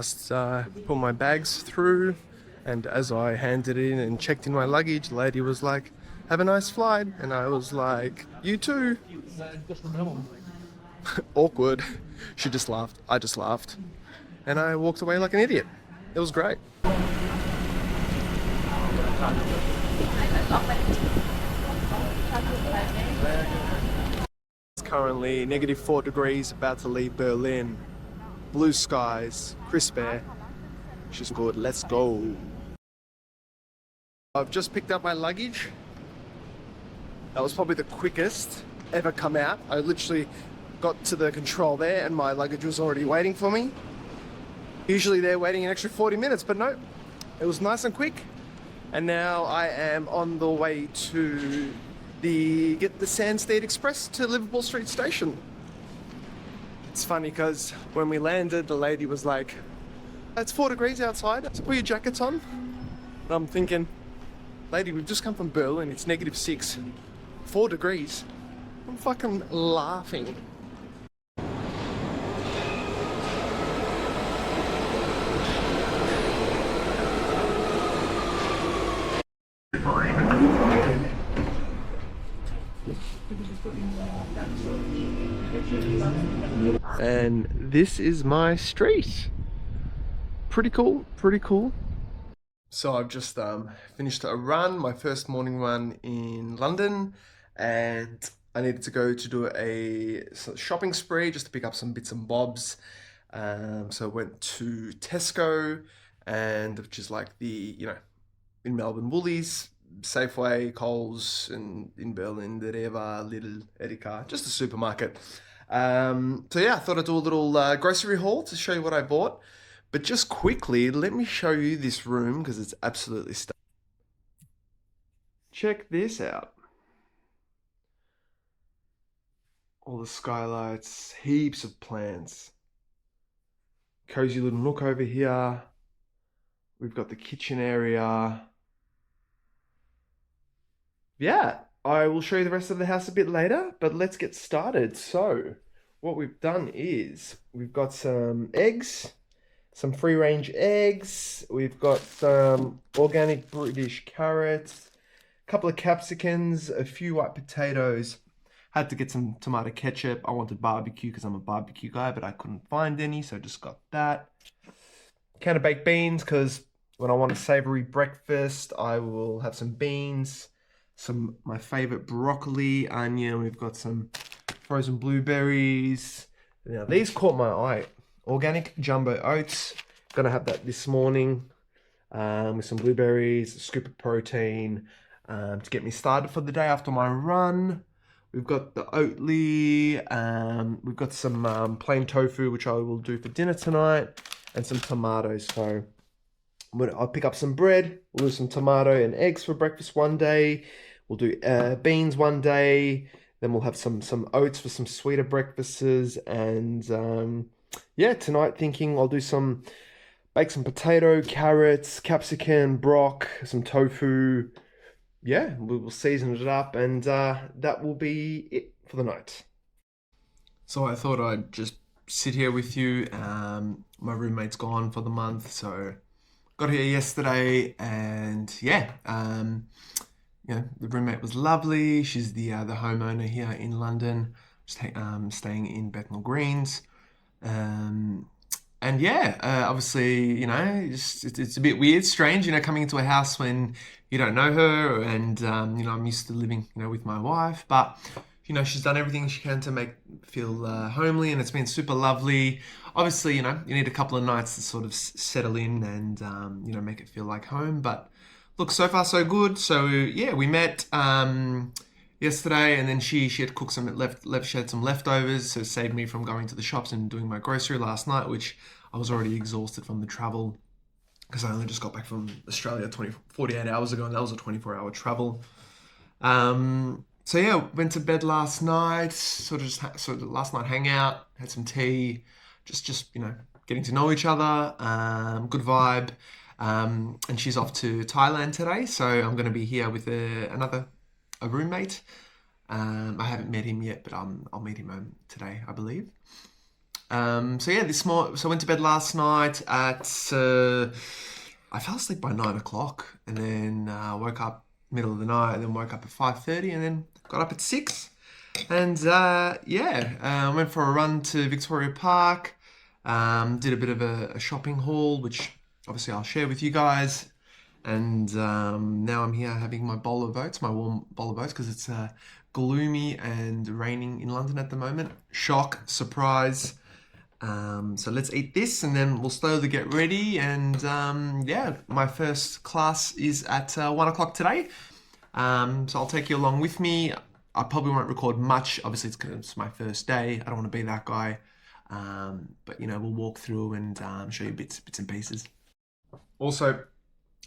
just put my bags through, and as I handed in and checked in my luggage, the lady was like, "Have a nice flight," and I was like, "You too." Awkward. She just laughed. I just laughed, and I walked away like an idiot. It was great. It's currently -4 degrees, about to leave Berlin. Blue skies, crisp air. She's good. Let's go. I've just picked up my luggage. That was probably the quickest ever come out. I literally got to the control there and my luggage was already waiting for me. Usually they're waiting an extra 40 minutes, but no, it was nice and quick. And now I am on the way to get the Sandstead Express to Liverpool Street Station. It's funny because when we landed, the lady was like, "It's 4 degrees outside, so put your jackets on." And I'm thinking, lady, we've just come from Berlin, it's -6. 4 degrees. I'm fucking laughing. And this is my street. Pretty cool, pretty cool. So I've just finished a run, my first morning run in London, and I needed to go to do a shopping spree just to pick up some bits and bobs. So I went to Tesco, and which is like in Melbourne, Woolies, Safeway, Coles, and in Berlin, the Rewe, Lidl, Edeka, just a supermarket. So yeah, I thought I'd do a little grocery haul to show you what I bought. But just quickly, let me show you this room because it's absolutely stunning. Check this out. All the skylights, heaps of plants. Cozy little nook over here. We've got the kitchen area. Yeah, I will show you the rest of the house a bit later, but let's get started. So, what we've done is we've got some eggs. Some free-range eggs. We've got some organic British carrots, a couple of capsicums, a few white potatoes. Had to get some tomato ketchup. I wanted barbecue because I'm a barbecue guy, but I couldn't find any, so I just got that. Can of baked beans because when I want a savory breakfast, I will have some beans, my favorite broccoli, onion. We've got some frozen blueberries. Now these caught my eye. Organic jumbo oats, gonna have that this morning with some blueberries, a scoop of protein to get me started for the day after my run. We've got the Oatly, we've got some plain tofu, which I will do for dinner tonight, and some tomatoes. So I'll pick up some bread, we'll do some tomato and eggs for breakfast one day, we'll do beans one day, then we'll have some oats for some sweeter breakfasts, and yeah, tonight thinking I'll do bake some potato, carrots, capsicum, brock, some tofu. Yeah, we'll season it up, and that will be it for the night. So I thought I'd just sit here with you. My roommate's gone for the month, so got here yesterday, and yeah, the roommate was lovely. She's the homeowner here in London, staying in Bethnal Greens. And yeah, obviously, it's a bit weird, strange, coming into a house when you don't know her, and I'm used to living, with my wife, but she's done everything she can to make feel homely, and it's been super lovely. Obviously, you need a couple of nights to sort of settle in and make it feel like home. But look, so far so good. So yeah, we met yesterday, and then she had cooked she had some leftovers, so it saved me from going to the shops and doing my grocery last night, which I was already exhausted from the travel because I only just got back from Australia 48 hours ago, and that was a 24-hour travel. So yeah, went to bed last night, sort of last night hangout, had some tea, just getting to know each other, good vibe. And she's off to Thailand today, so I'm going to be here with a roommate. I haven't met him yet, but I'll meet him today, I believe. So yeah, so I went to bed last night at, I fell asleep by 9 o'clock, and then woke up middle of the night, and then woke up at 5:30, and then got up at 6. And went for a run to Victoria Park, did a bit of a shopping haul, which obviously I'll share with you guys. And now I'm here having my bowl of oats, my warm bowl of oats, because it's gloomy and raining in London at the moment. Shock, surprise. So let's eat this, and then we'll slowly get ready. And my first class is at 1 o'clock today. So I'll take you along with me. I probably won't record much. Obviously, it's because it's my first day. I don't want to be that guy. But we'll walk through and show you bits and pieces. Also,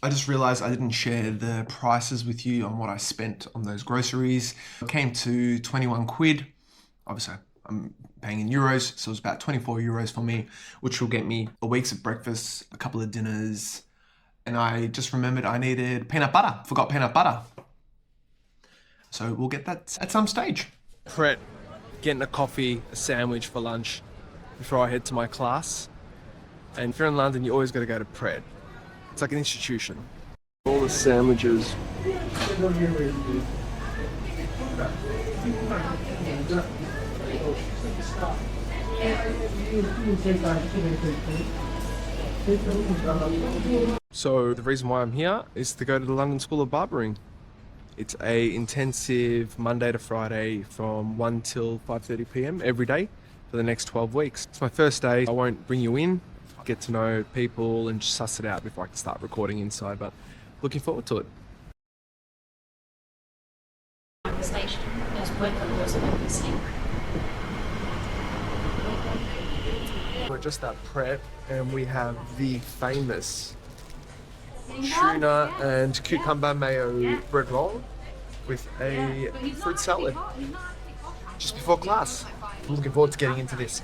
I just realized I didn't share the prices with you on what I spent on those groceries. It came to 21 quid. Obviously, I'm paying in euros, so it was about 24 euros for me, which will get me a week's of breakfast, a couple of dinners, and I just remembered I needed peanut butter. Forgot peanut butter. So we'll get that at some stage. Pret, getting a coffee, a sandwich for lunch before I head to my class. And if you're in London, you always got to go to Pret. It's like an institution. All the sandwiches. So the reason why I'm here is to go to the London School of Barbering. It's a intensive Monday to Friday from 1 till 5:30 p.m. every day for the next 12 weeks. It's my first day. I won't bring you in, get to know people and just suss it out before I can start recording inside, but looking forward to it. The station, there's workers listening. We're just at Pret and we have the famous tuna and cucumber mayo bread roll with a fruit salad just before class. I'm looking forward to getting into this.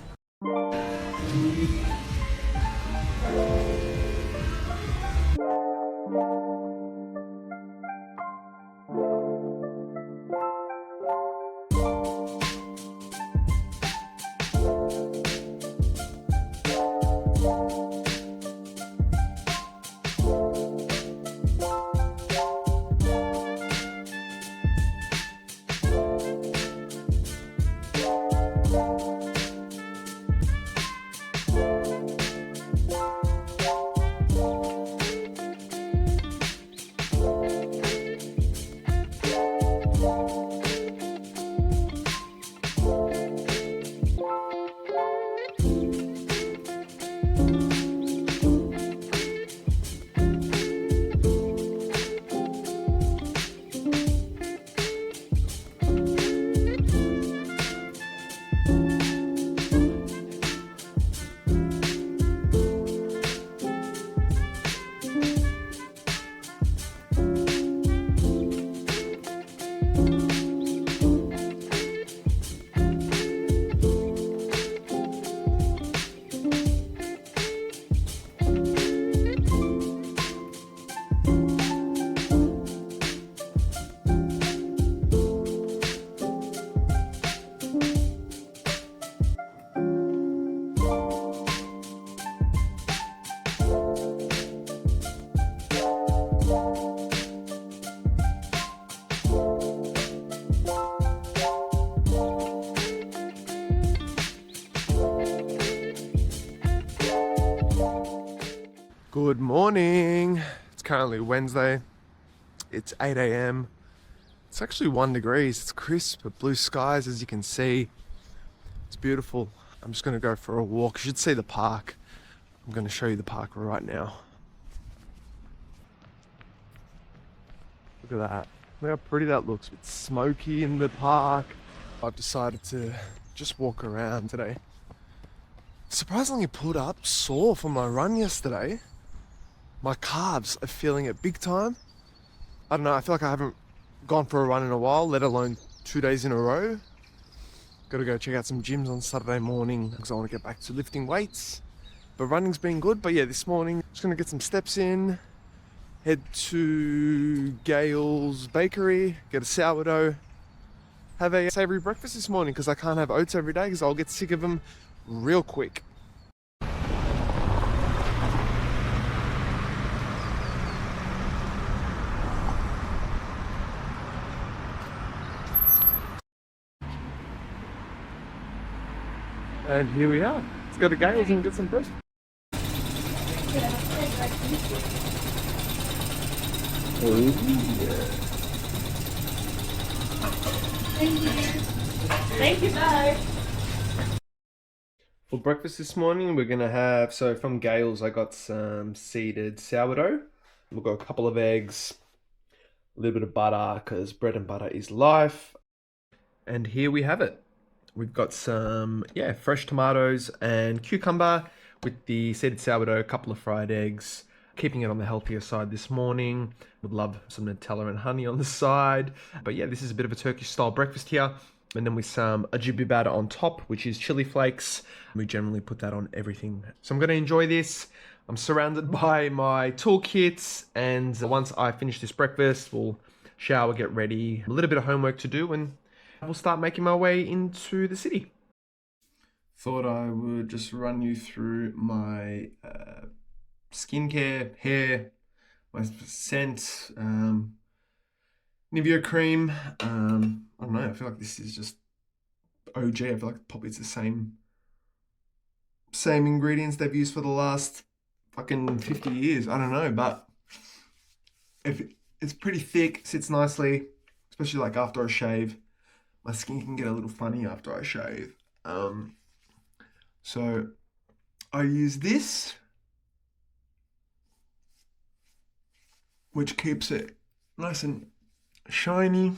Good morning. It's currently Wednesday. It's 8 a.m. It's actually 1 degree. It's crisp, but blue skies, as you can see. It's beautiful. I'm just going to go for a walk. You should see the park. I'm going to show you the park right now. Look at that. Look how pretty that looks. It's smoky in the park. I've decided to just walk around today. Surprisingly pulled up sore from my run yesterday. My calves are feeling it big time. I don't know, I feel like I haven't gone for a run in a while, let alone 2 days in a row. Gotta go check out some gyms on Saturday morning because I want to get back to lifting weights. But running's been good. But yeah, this morning, just gonna get some steps in, head to Gail's Bakery, get a sourdough, have a savoury breakfast this morning because I can't have oats every day because I'll get sick of them real quick. And here we are. Let's go to Gales and get some bread. Thank you, bye. For breakfast this morning, we're gonna have, so from Gales, I got some seeded sourdough. We've got a couple of eggs, a little bit of butter, because bread and butter is life. And here we have it. We've got some, fresh tomatoes and cucumber with the seeded sourdough, a couple of fried eggs. Keeping it on the healthier side this morning. Would love some Nutella and honey on the side. But yeah, this is a bit of a Turkish style breakfast here. And then with some ajubi batter on top, which is chili flakes. We generally put that on everything. So I'm going to enjoy this. I'm surrounded by my toolkits. And once I finish this breakfast, we'll shower, get ready. A little bit of homework to do, and we'll start making my way into the city. Thought I would just run you through my skincare, hair, my scent, Nivea cream. I don't know, I feel like this is just OG. I feel like probably it's the same ingredients they've used for the last fucking 50 years. I don't know, but it's pretty thick, sits nicely, especially like after I shave. My skin can get a little funny after I shave. So I use this, which keeps it nice and shiny.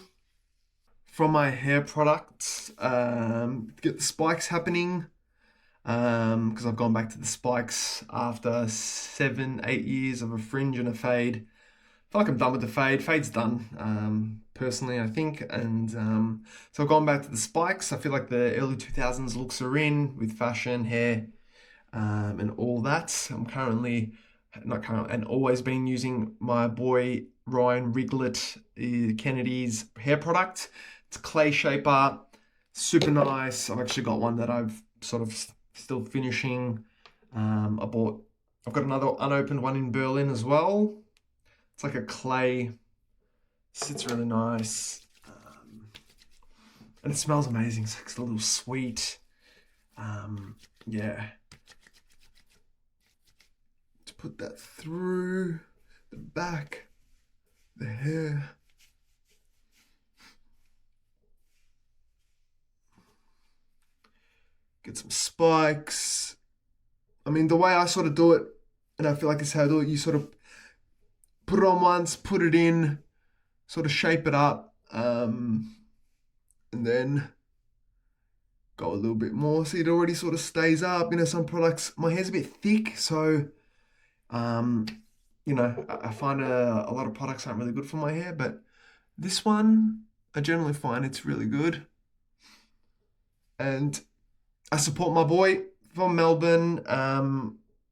From my hair products, get the spikes happening, because I've gone back to the spikes after 7-8 years of a fringe and a fade. I feel like I'm done with the fade. Fade's done, personally, I think. And so I've gone back to the spikes. I feel like the early 2000s looks are in with fashion, hair, and all that. And always been using my boy Ryan Riglet Kennedy's hair product. It's a clay shaper, super nice. I've actually got one that I've sort of still finishing. I've got another unopened one in Berlin as well. It's like a clay, sits really nice, and it smells amazing. It's like a little sweet, yeah. To put that through the back, the hair. Get some spikes. I mean, the way I sort of do it, and I feel like it's how I do it, you sort of put it on once, put it in, sort of shape it up, and then go a little bit more. See, it already sort of stays up. You know, some products, my hair's a bit thick, so, you know, I find a lot of products aren't really good for my hair, but this one, I generally find it's really good. And I support my boy from Melbourne. I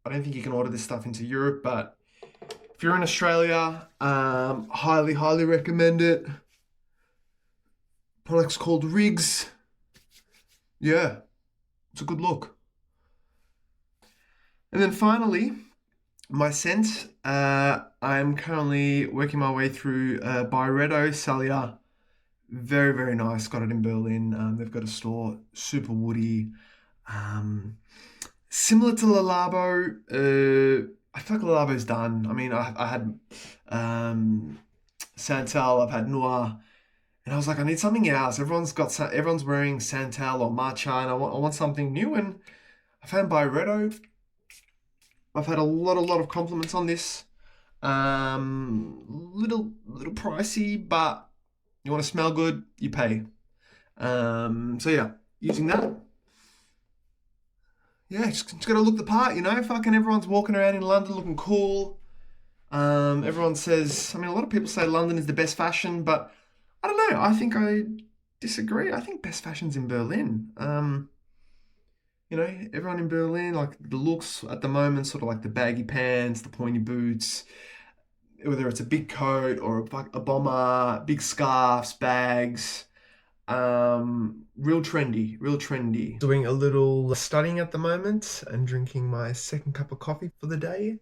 don't think you can order this stuff into Europe, but if you're in Australia, highly, highly recommend it. Product's called Riggs. Yeah, it's a good look. And then finally, my scent. I'm currently working my way through Byredo Salia. Very, very nice. Got it in Berlin. They've got a store, super woody. Similar to Le Labo. I feel like Le Labo's done. I mean, I had Santal, I've had Noir, and I was like, I need something else. Everyone's wearing Santal or Matcha, and I want something new. And I found Byredo. I've had a lot of compliments on this. Little pricey, but you want to smell good, you pay. So yeah, using that. Yeah, just gotta look the part, you know. Fucking everyone's walking around in London looking cool. Everyone says, I mean, a lot of people say London is the best fashion, but I don't know. I think I disagree. I think best fashion's in Berlin. You know, everyone in Berlin, like the looks at the moment, sort of like the baggy pants, the pointy boots, whether it's a big coat or a bomber, big scarves, bags. Real trendy, real trendy. Doing a little studying at the moment and drinking my second cup of coffee for the day.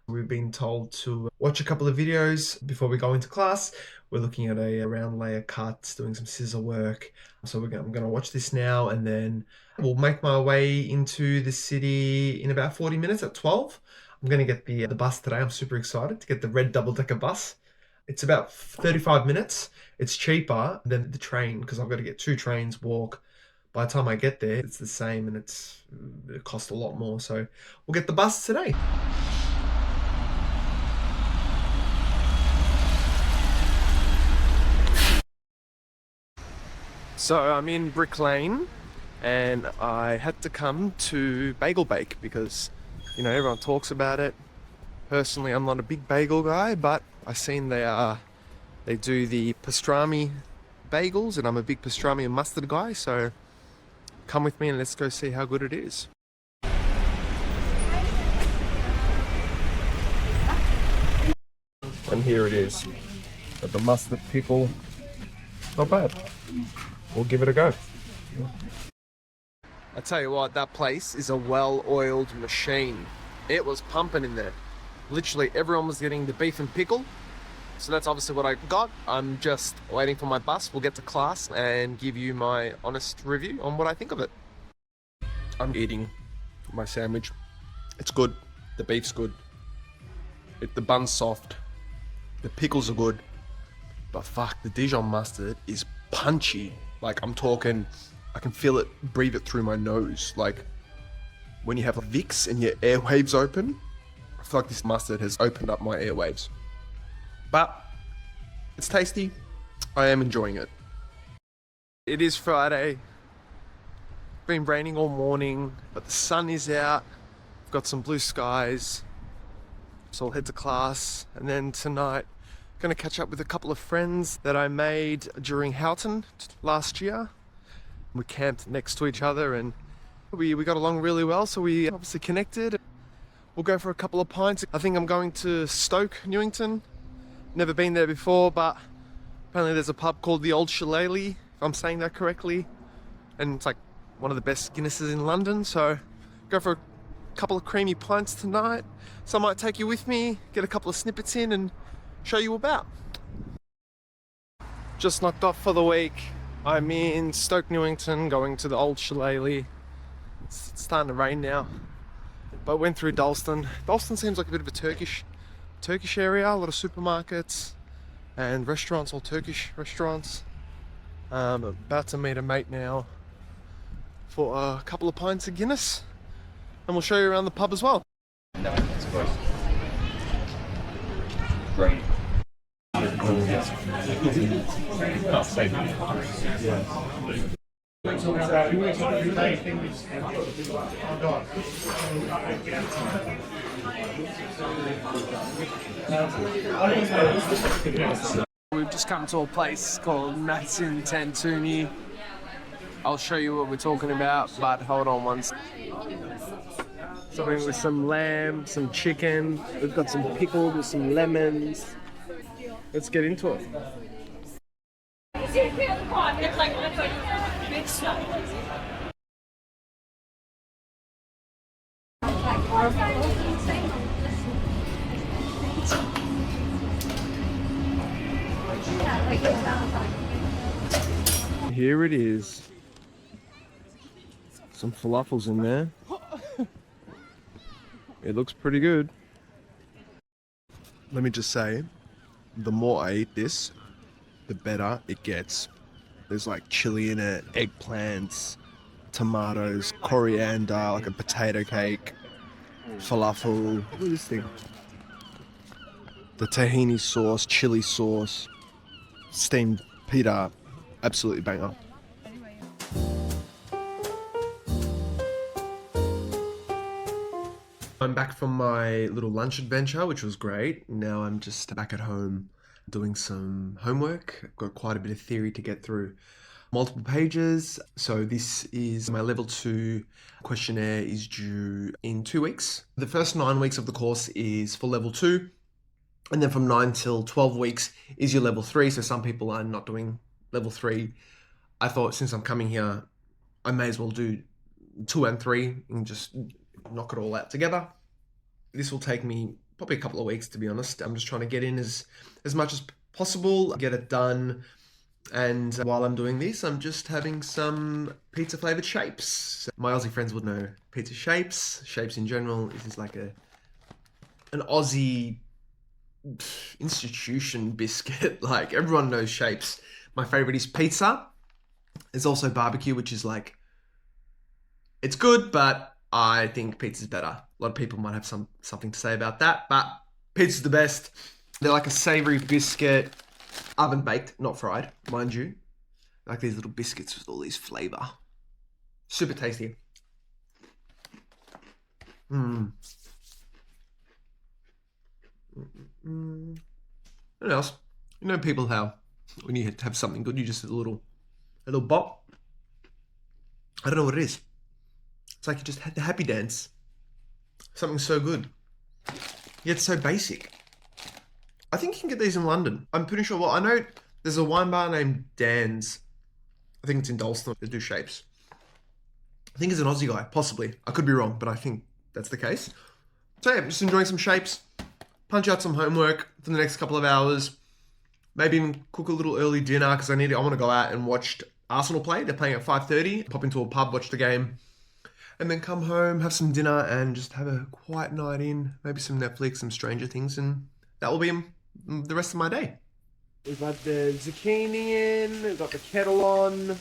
We've been told to watch a couple of videos before we go into class. We're looking at a round layer cut, doing some scissor work. So I'm going to watch this now, and then we'll make my way into the city in about 40 minutes at 12. I'm going to get the bus today. I'm super excited to get the red double-decker bus. It's about 35 minutes. It's cheaper than the train because I've got to get 2 trains, walk. By the time I get there, it's the same, and it costs a lot more. So we'll get the bus today. So I'm in Brick Lane and I had to come to Bagel Bake because, you know, everyone talks about it. Personally, I'm not a big bagel guy, but I've seen they do the pastrami bagels, and I'm a big pastrami and mustard guy, so come with me and let's go see how good it is. And here it is. Got the mustard pickle. Not bad. We'll give it a go. I tell you what, that place is a well-oiled machine. It was pumping in there. Literally everyone was getting the beef and pickle. So that's obviously what I got. I'm just waiting for my bus. We'll get to class and give you my honest review on what I think of it. I'm eating my sandwich. It's good. The beef's good. The bun's soft. The pickles are good. But fuck, the Dijon mustard is punchy. Like, I'm talking, I can feel it, breathe it through my nose. Like, when you have Vicks and your airwaves open, I feel like this mustard has opened up my airwaves. But it's tasty. I am enjoying it. It is Friday. Been raining all morning, but the sun is out. We've got some blue skies. So I'll head to class, and then tonight going to catch up with a couple of friends that I made during Houghton last year. We camped next to each other and we got along really well, so we obviously connected. We'll go for a couple of pints. I think I'm going to Stoke Newington. Never been there before, but apparently there's a pub called the Old Shillelagh, if I'm saying that correctly, and it's like one of the best Guinnesses in London. So go for a couple of creamy pints tonight. So I might take you with me, get a couple of snippets in and show you about. Just knocked off for the week. I'm in Stoke Newington, going to the Old Shillelagh. It's starting to rain now, but went through Dalston. Dalston seems like a bit of a Turkish area. A lot of supermarkets and restaurants, all Turkish restaurants. About to meet a mate now for a couple of pints of Guinness, and we'll show you around the pub as well. Great. We've just come to a place called Matsin Tantuni. I'll show you what we're talking about, but hold on one second. Something with some lamb, some chicken. We've got some pickle with some lemons. Let's get into it. Here it is. Some falafels in there. It looks pretty good. Let me just say, the more I eat this, the better it gets. There's like chili in it, eggplants, tomatoes, coriander, like a potato cake, falafel. Look at this thing. The tahini sauce, chili sauce, steamed pita, absolutely banger. I'm back from my little lunch adventure, which was great. Now I'm just back at home doing some homework. I've got quite a bit of theory to get through. Multiple pages. So this is my level 2 questionnaire is due in 2 weeks. The first 9 weeks of the course is for level 2. And then from 9 till 12 weeks is your level 3. So some people are not doing level 3 I thought since I'm coming here, I may as well do 2 and 3 and just knock it all out together. This will take me probably a couple of weeks, to be honest. I'm just trying to get in as much as possible, get it done. And while I'm doing this, I'm just having some pizza flavored shapes. My Aussie friends would know pizza shapes. Shapes in general is like an Aussie institution biscuit. Like everyone knows shapes. My favorite is pizza. There's also barbecue, which is like, it's good, but I think pizza's better. A lot of people might have something to say about that, but pizza's the best. They're like a savory biscuit, oven baked, not fried, mind you. Like these little biscuits with all these flavor. Super tasty. What else? You know people how when you have something good, you just a little bop. I don't know what it is. It's like you just had the happy dance. Something so good, yet so basic. I think you can get these in London. I'm pretty sure. Well, I know there's a wine bar named Dan's. I think it's in Dalston. They do shapes. I think it's an Aussie guy, possibly. I could be wrong, but I think that's the case. So yeah, just enjoying some shapes. Punch out some homework for the next couple of hours. Maybe even cook a little early dinner because I want to go out and watch Arsenal play. They're playing at 5:30. Pop into a pub, watch the game, and then come home, have some dinner, and just have a quiet night in. Maybe some Netflix, some Stranger Things, and that will be the rest of my day. We've got the zucchini in. We've got the kettle on.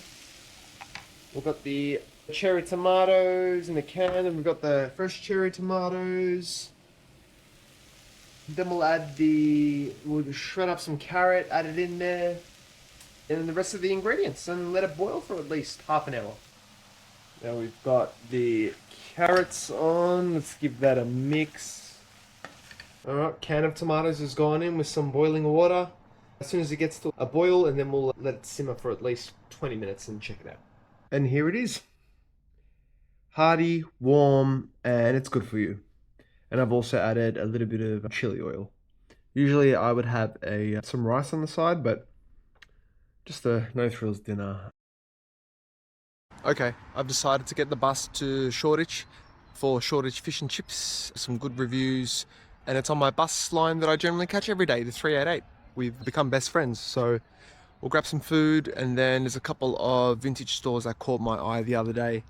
We've got the cherry tomatoes in the can, and we've got the fresh cherry tomatoes. Then we'll shred up some carrot, add it in there, and then the rest of the ingredients, and let it boil for at least half an hour. Now we've got the carrots on. Let's give that a mix. Alright, can of tomatoes has gone in with some boiling water. As soon as it gets to a boil, and then we'll let it simmer for at least 20 minutes and check it out. And here it is. Hearty, warm, and it's good for you. And I've also added a little bit of chili oil. Usually I would have some rice on the side, but just a no-frills dinner. Okay, I've decided to get the bus to Shoreditch for Shoreditch Fish and Chips. Some good reviews, and it's on my bus line that I generally catch every day, the 388. We've become best friends, so we'll grab some food, and then there's a couple of vintage stores that caught my eye the other day.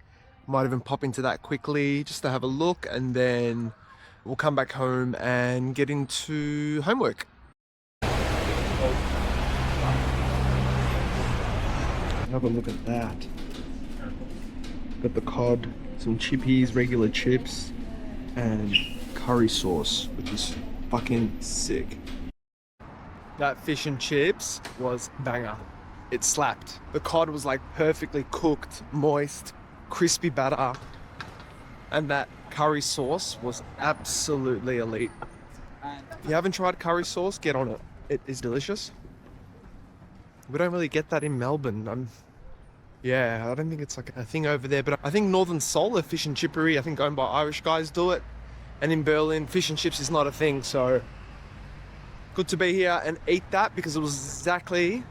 Might even pop into that quickly just to have a look, and then we'll come back home and get into homework. Have a look at that. Got the cod, some chippies, regular chips, and curry sauce, which is fucking sick. That fish and chips was banger. It slapped. The cod was like perfectly cooked, moist, crispy batter, and that curry sauce was absolutely elite. If you haven't tried curry sauce, get on it. It is delicious. We don't really get that in Melbourne. I don't think it's like a thing over there, but I think Northern Soul, a fish and chippery, I think owned by Irish guys, do it. And in Berlin, fish and chips is not a thing, so good to be here and eat that because it was exactly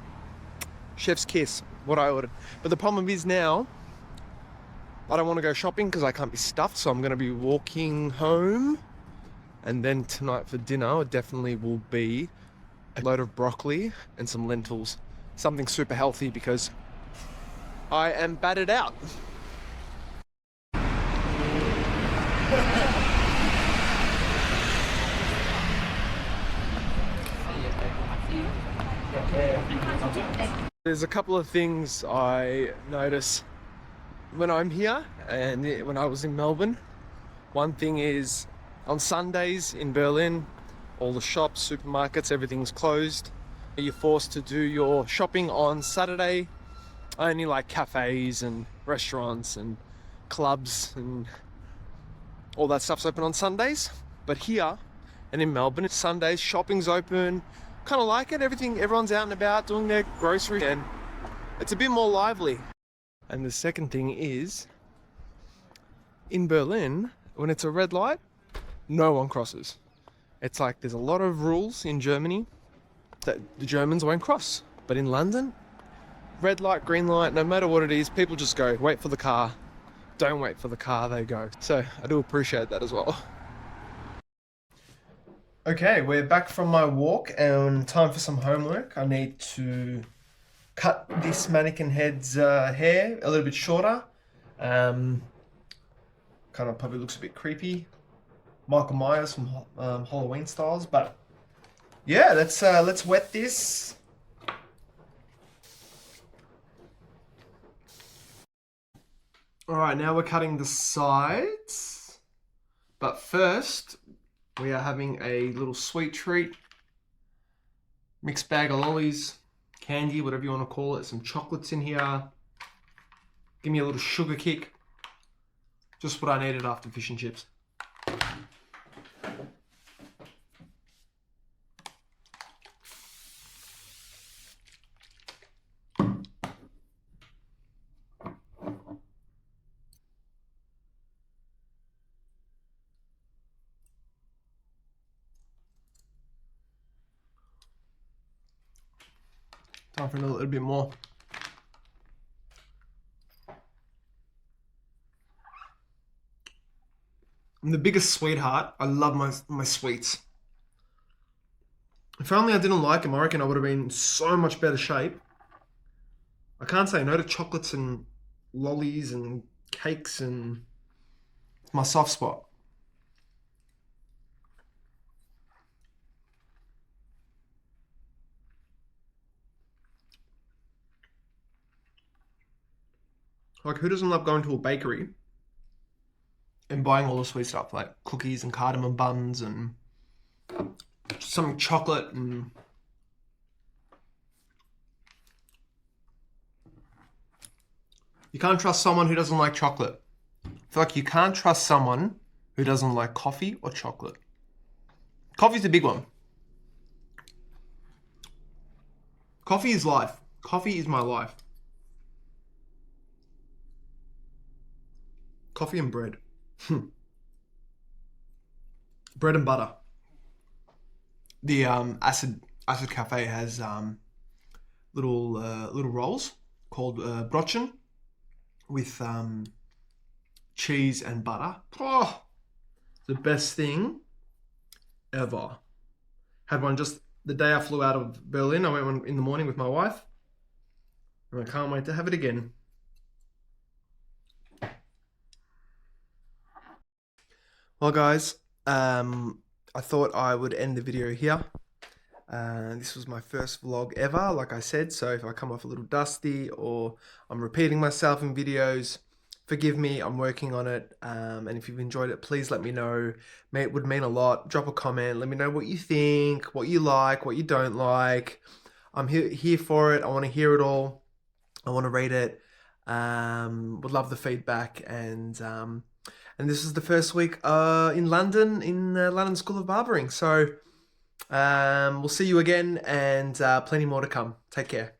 chef's kiss, what I ordered. But the problem is now, I don't want to go shopping because I can't be stuffed, so I'm going to be walking home. And then tonight for dinner, it definitely will be a load of broccoli and some lentils. Something super healthy because I am battered out. There's a couple of things I notice when I'm here and when I was in Melbourne. One thing is on Sundays in Berlin, all the shops, supermarkets, everything's closed. You're forced to do your shopping on Saturday. Only like cafes and restaurants and clubs and all that stuff's open on Sundays. But here and in Melbourne, it's Sundays, shopping's open. Kind of like it, everyone's out and about doing their groceries and it's a bit more lively. And the second thing is, in Berlin, when it's a red light, no one crosses. It's like there's a lot of rules in Germany that the Germans won't cross. But in London, red light, green light, no matter what it is, people just go, wait for the car. Don't wait for the car, they go. So I do appreciate that as well. Okay, we're back from my walk and time for some homework. I need to cut this mannequin head's hair a little bit shorter. Kind of probably looks a bit creepy. Michael Myers from Halloween styles, but yeah, let's wet this. All right, now we're cutting the sides, but first we are having a little sweet treat. Mixed bag of lollies, candy, whatever you want to call it. Some chocolates in here. Give me a little sugar kick. Just what I needed after fish and chips. Time for a little bit more. I'm the biggest sweetheart. I love my sweets. If only I didn't like them, I reckon I would have been in so much better shape. I can't say no to chocolates and lollies and cakes, and it's my soft spot. Like, who doesn't love going to a bakery and buying all the sweet stuff, like cookies and cardamom buns and some chocolate and... You can't trust someone who doesn't like chocolate. I feel like you can't trust someone who doesn't like coffee or chocolate. Coffee's the big one. Coffee is life. Coffee is my life. Coffee and bread. Bread and butter. The Acid Cafe has little rolls called brötchen with cheese and butter. Oh, the best thing ever. Had one just the day I flew out of Berlin. I went one in the morning with my wife, and I can't wait to have it again. Well, guys, I thought I would end the video here. This was my first vlog ever, like I said, so if I come off a little dusty or I'm repeating myself in videos, forgive me, I'm working on it. And if you've enjoyed it, please let me know. It would mean a lot. Drop a comment, let me know what you think, what you like, what you don't like. I'm here for it. I want to hear it all. I want to read it. Would love the feedback, and this is the first week in London, in London School of Barbering. So we'll see you again, and plenty more to come. Take care.